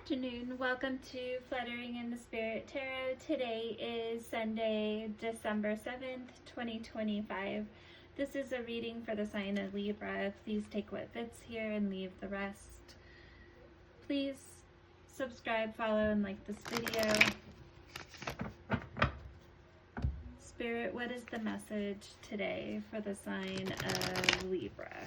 afternoon. Welcome to Fluttering in the Spirit Tarot. Today is Sunday, December 7th, 2025. This is a reading for the sign of Libra. Please take what fits here and leave the rest. Please subscribe, follow, and like this video. Spirit, what is the message today for the sign of Libra?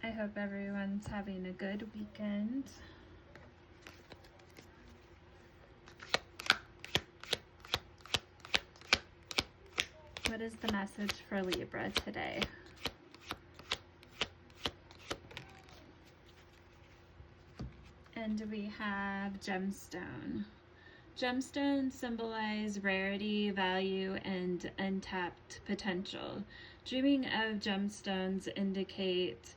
I hope everyone's having a good weekend. What is the message for Libra today? And we have gemstone. Gemstones symbolize rarity, value, and untapped potential. Dreaming of gemstones indicate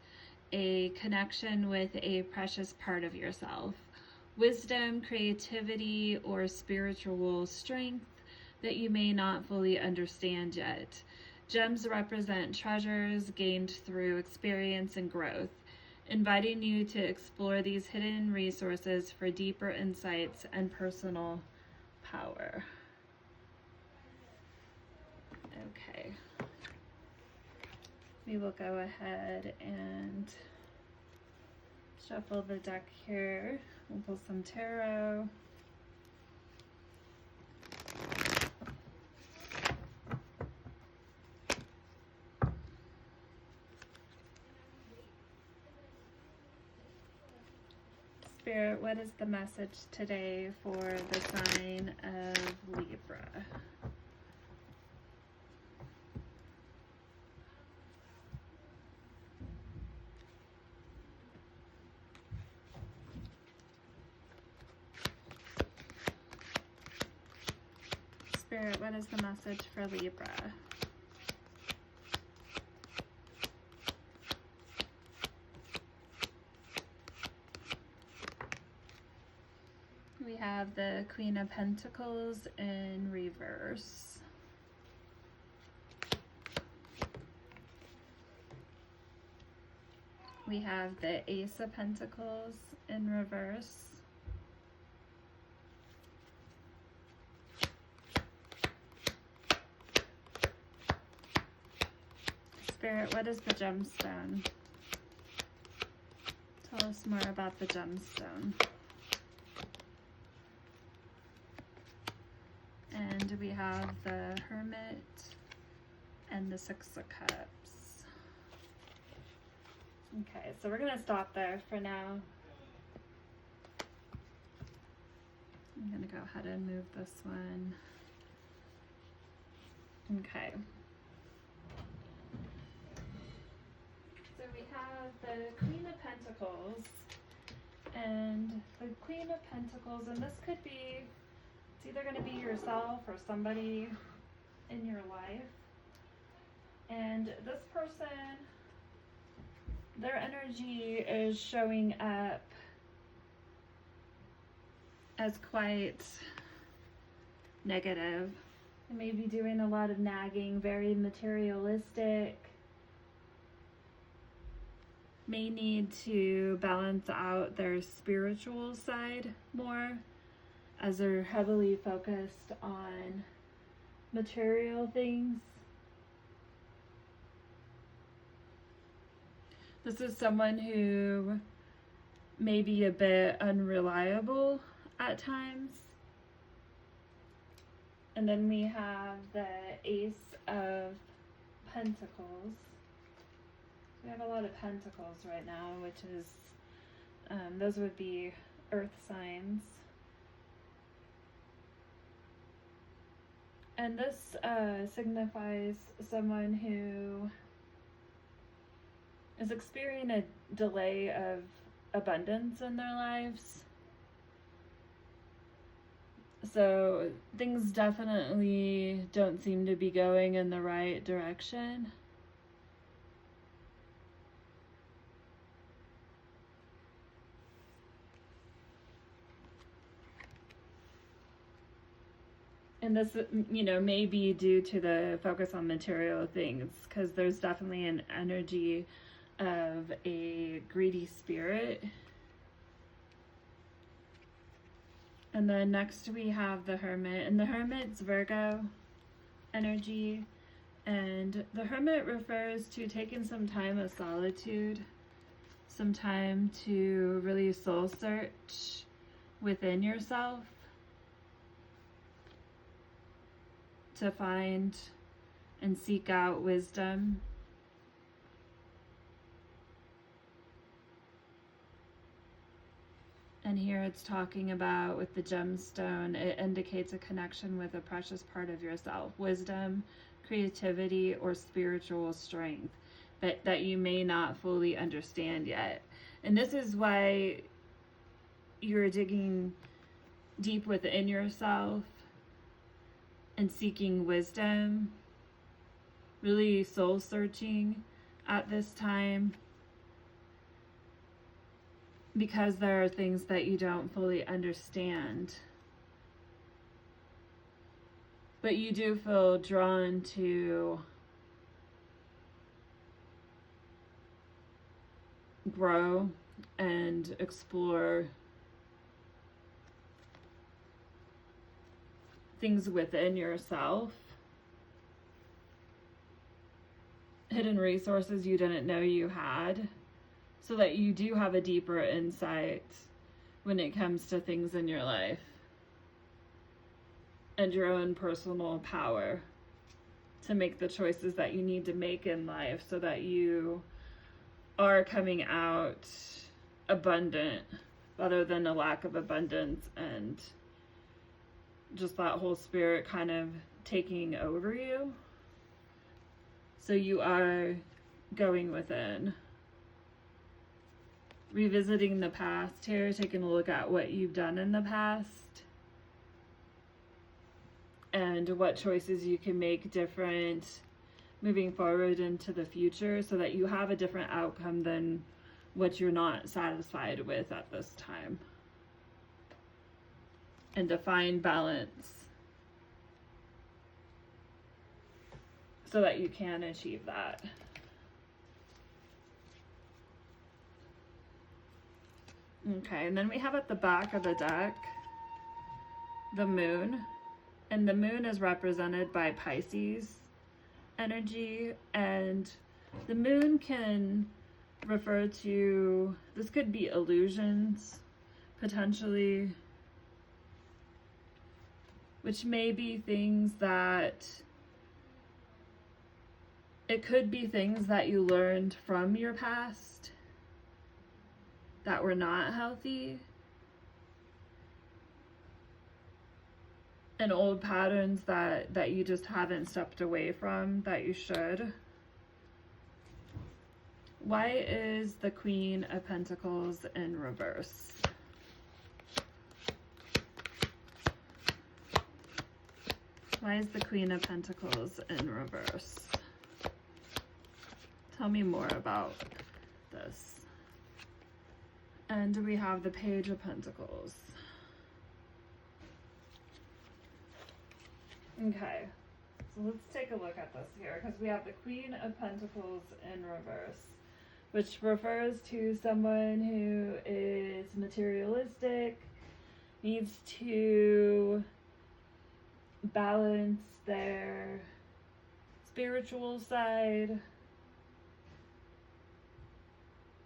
a connection with a precious part of yourself, wisdom, creativity, or spiritual strength that you may not fully understand yet. Gems represent treasures gained through experience and growth, inviting you to explore these hidden resources for deeper insights and personal power. Okay. We will go ahead and shuffle the deck here. We'll pull some tarot. Spirit, what is the message today for the sign of Libra? Spirit, what is the message for Libra? We have the Queen of Pentacles in reverse. We have the Ace of Pentacles in reverse. Spirit, what is the gemstone? Tell us more about the gemstone. And we have the Hermit and the Six of Cups. Okay, so we're going to stop there for now. I'm going to go ahead and move this one. Okay. So we have the Queen of Pentacles and the Queen of Pentacles, and this could be, it's either going to be yourself or somebody in your life. And this person, their energy is showing up as quite negative. They may be doing a lot of nagging, very materialistic. May need to balance out their spiritual side more, as they're heavily focused on material things. This is someone who may be a bit unreliable at times. And then we have the Ace of Pentacles. We have a lot of pentacles right now, which is, those would be earth signs. And this signifies someone who is experiencing a delay of abundance in their lives. So things definitely don't seem to be going in the right direction. And this, may be due to the focus on material things, because there's definitely an energy of a greedy spirit. And then next we have the Hermit, and the Hermit's Virgo energy. And the Hermit refers to taking some time of solitude, some time to really soul search within yourself, to find and seek out wisdom. And here it's talking about, with the gemstone, it indicates a connection with a precious part of yourself, wisdom, creativity, or spiritual strength that you may not fully understand yet. And this is why you're digging deep within yourself and seeking wisdom, really soul searching at this time, because there are things that you don't fully understand. But you do feel drawn to grow and explore things within yourself, hidden resources you didn't know you had, so that you do have a deeper insight when it comes to things in your life and your own personal power to make the choices that you need to make in life, so that you are coming out abundant rather than a lack of abundance, and just that whole spirit kind of taking over you. So you are going within, revisiting the past here, taking a look at what you've done in the past and what choices you can make different moving forward into the future, so that you have a different outcome than what you're not satisfied with at this time. And to find balance so that you can achieve that. Okay, and then we have at the back of the deck the Moon, and the Moon is represented by Pisces energy, and the Moon can refer to, this could be illusions potentially, which may be things that, it could be things that you learned from your past that were not healthy, and old patterns that you just haven't stepped away from that you should. Why is the Queen of Pentacles in reverse? Why is the Queen of Pentacles in reverse? Tell me more about this. And we have the Page of Pentacles. Okay, so let's take a look at this here, because we have the Queen of Pentacles in reverse, which refers to someone who is materialistic, needs to balance their spiritual side.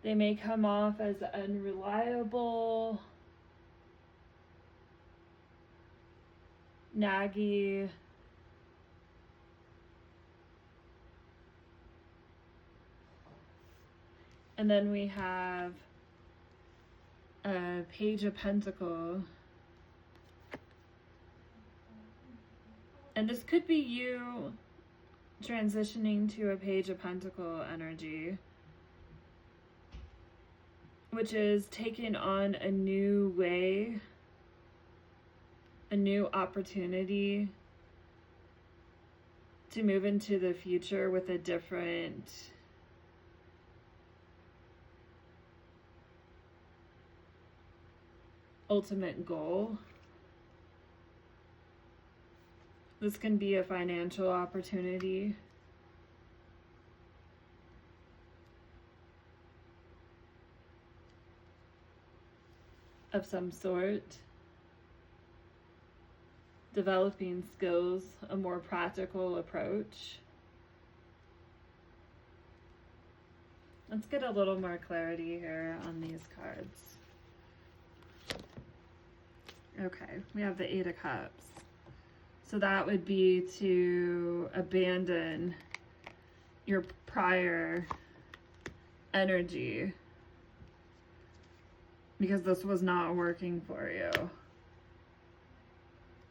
They may come off as unreliable, naggy, and then we have a Page of Pentacles, and this could be you transitioning to a Page of Pentacles energy, which is taking on a new way, a new opportunity to move into the future with a different ultimate goal. This can be a financial opportunity. of some sort, developing skills, a more practical approach. Let's get a little more clarity here on these cards. Okay, we have the Eight of Cups. So that would be to abandon your prior energy because this was not working for you,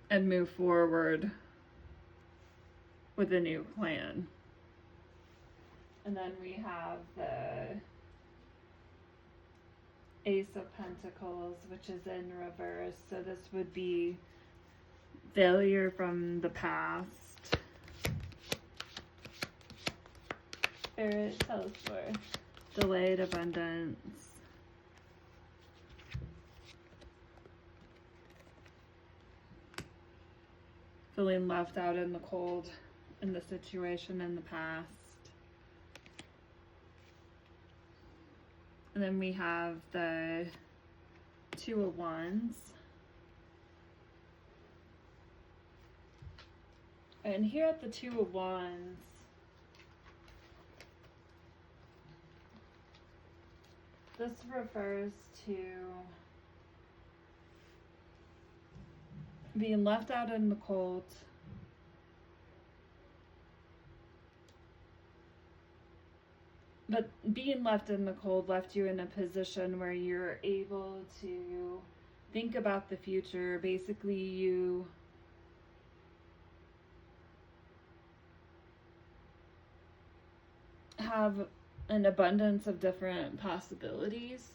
and move forward with a new plan. And then we have the Ace of Pentacles, which is in reverse. So this would be failure from the past. Spirit, tell us more. Delayed abundance. Feeling left out in the cold in the situation in the past. And then we have the Two of Wands. And here at the Two of Wands, this refers to being left out in the cold, but being left in the cold left you in a position where you're able to think about the future. Basically, you have an abundance of different possibilities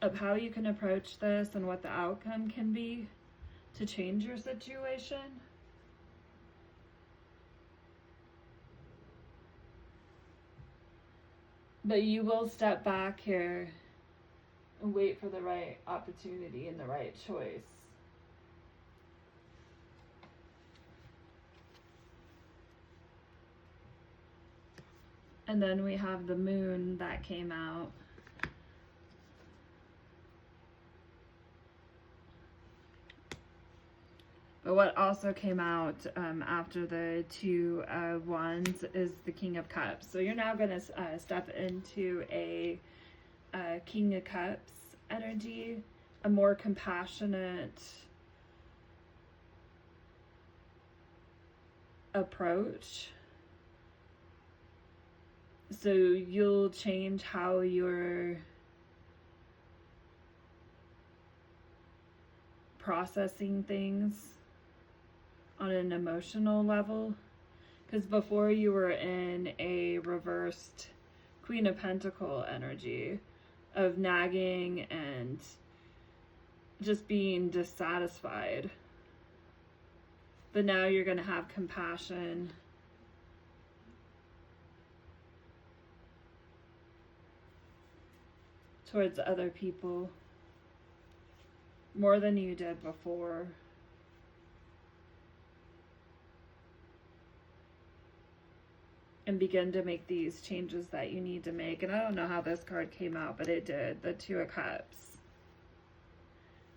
of how you can approach this and what the outcome can be to change your situation. But you will step back here and wait for the right opportunity and the right choice. And then we have the Moon that came out. But what also came out after the Two of Wands is the King of Cups. So you're now going to step into a King of Cups energy, a more compassionate approach. So you'll change how you're processing things on an emotional level, because before you were in a reversed Queen of Pentacle energy of nagging and just being dissatisfied. But now you're going to have compassion towards other people more than you did before. And begin to make these changes that you need to make. And I don't know how this card came out, but it did. The Two of Cups.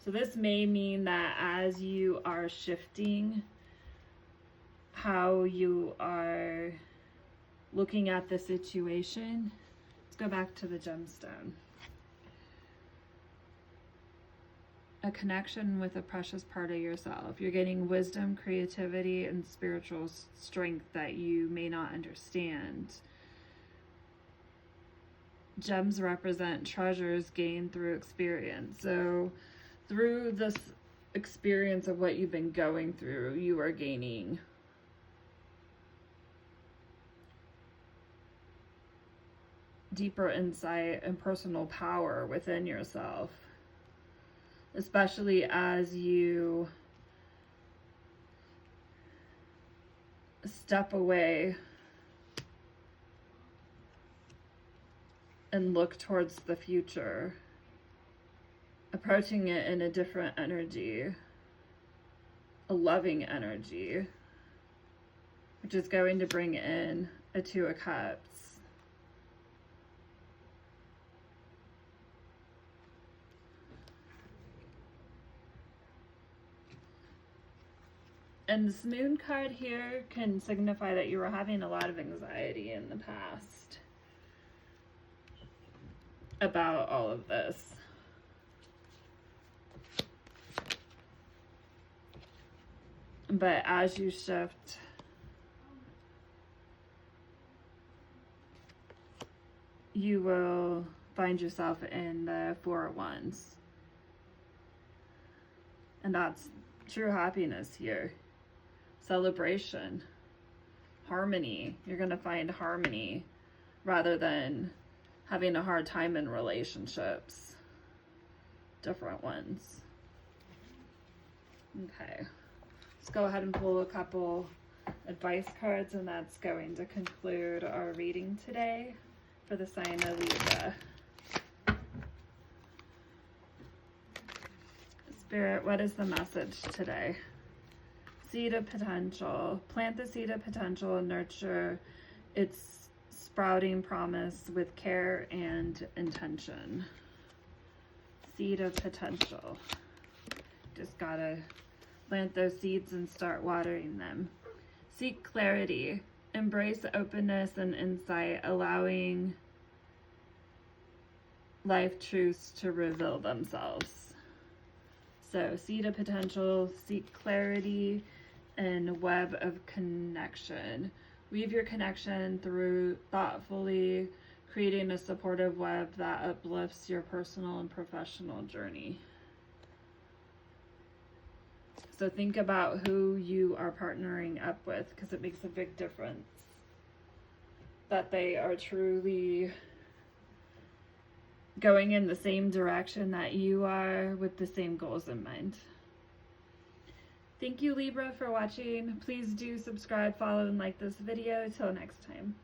So this may mean that as you are shifting how you are looking at the situation, let's go back to the gemstone. A connection with a precious part of yourself. You're getting wisdom, creativity, and spiritual strength that you may not understand. Gems represent treasures gained through experience. So through this experience of what you've been going through, you are gaining deeper insight and personal power within yourself. Especially as you step away and look towards the future, approaching it in a different energy, a loving energy, which is going to bring in a Two of Cups. And this moon card here can signify that you were having a lot of anxiety in the past about all of this. But as you shift, you will find yourself in the Four of Wands. And that's true happiness here. Celebration. Harmony. You're going to find harmony rather than having a hard time in relationships. Different ones. Okay. Let's go ahead and pull a couple advice cards, and that's going to conclude our reading today for the sign of Libra. Spirit, what is the message today? Seed of potential. Plant the seed of potential and nurture its sprouting promise with care and intention. Seed of potential. Just gotta plant those seeds and start watering them. Seek clarity. Embrace openness and insight, allowing life truths to reveal themselves. So, seed of potential, seek clarity, and web of connection. Weave your connection through thoughtfully creating a supportive web that uplifts your personal and professional journey. So think about who you are partnering up with, because it makes a big difference that they are truly going in the same direction that you are with the same goals in mind. Thank you, Libra, for watching. Please do subscribe, follow, and like this video. Till next time.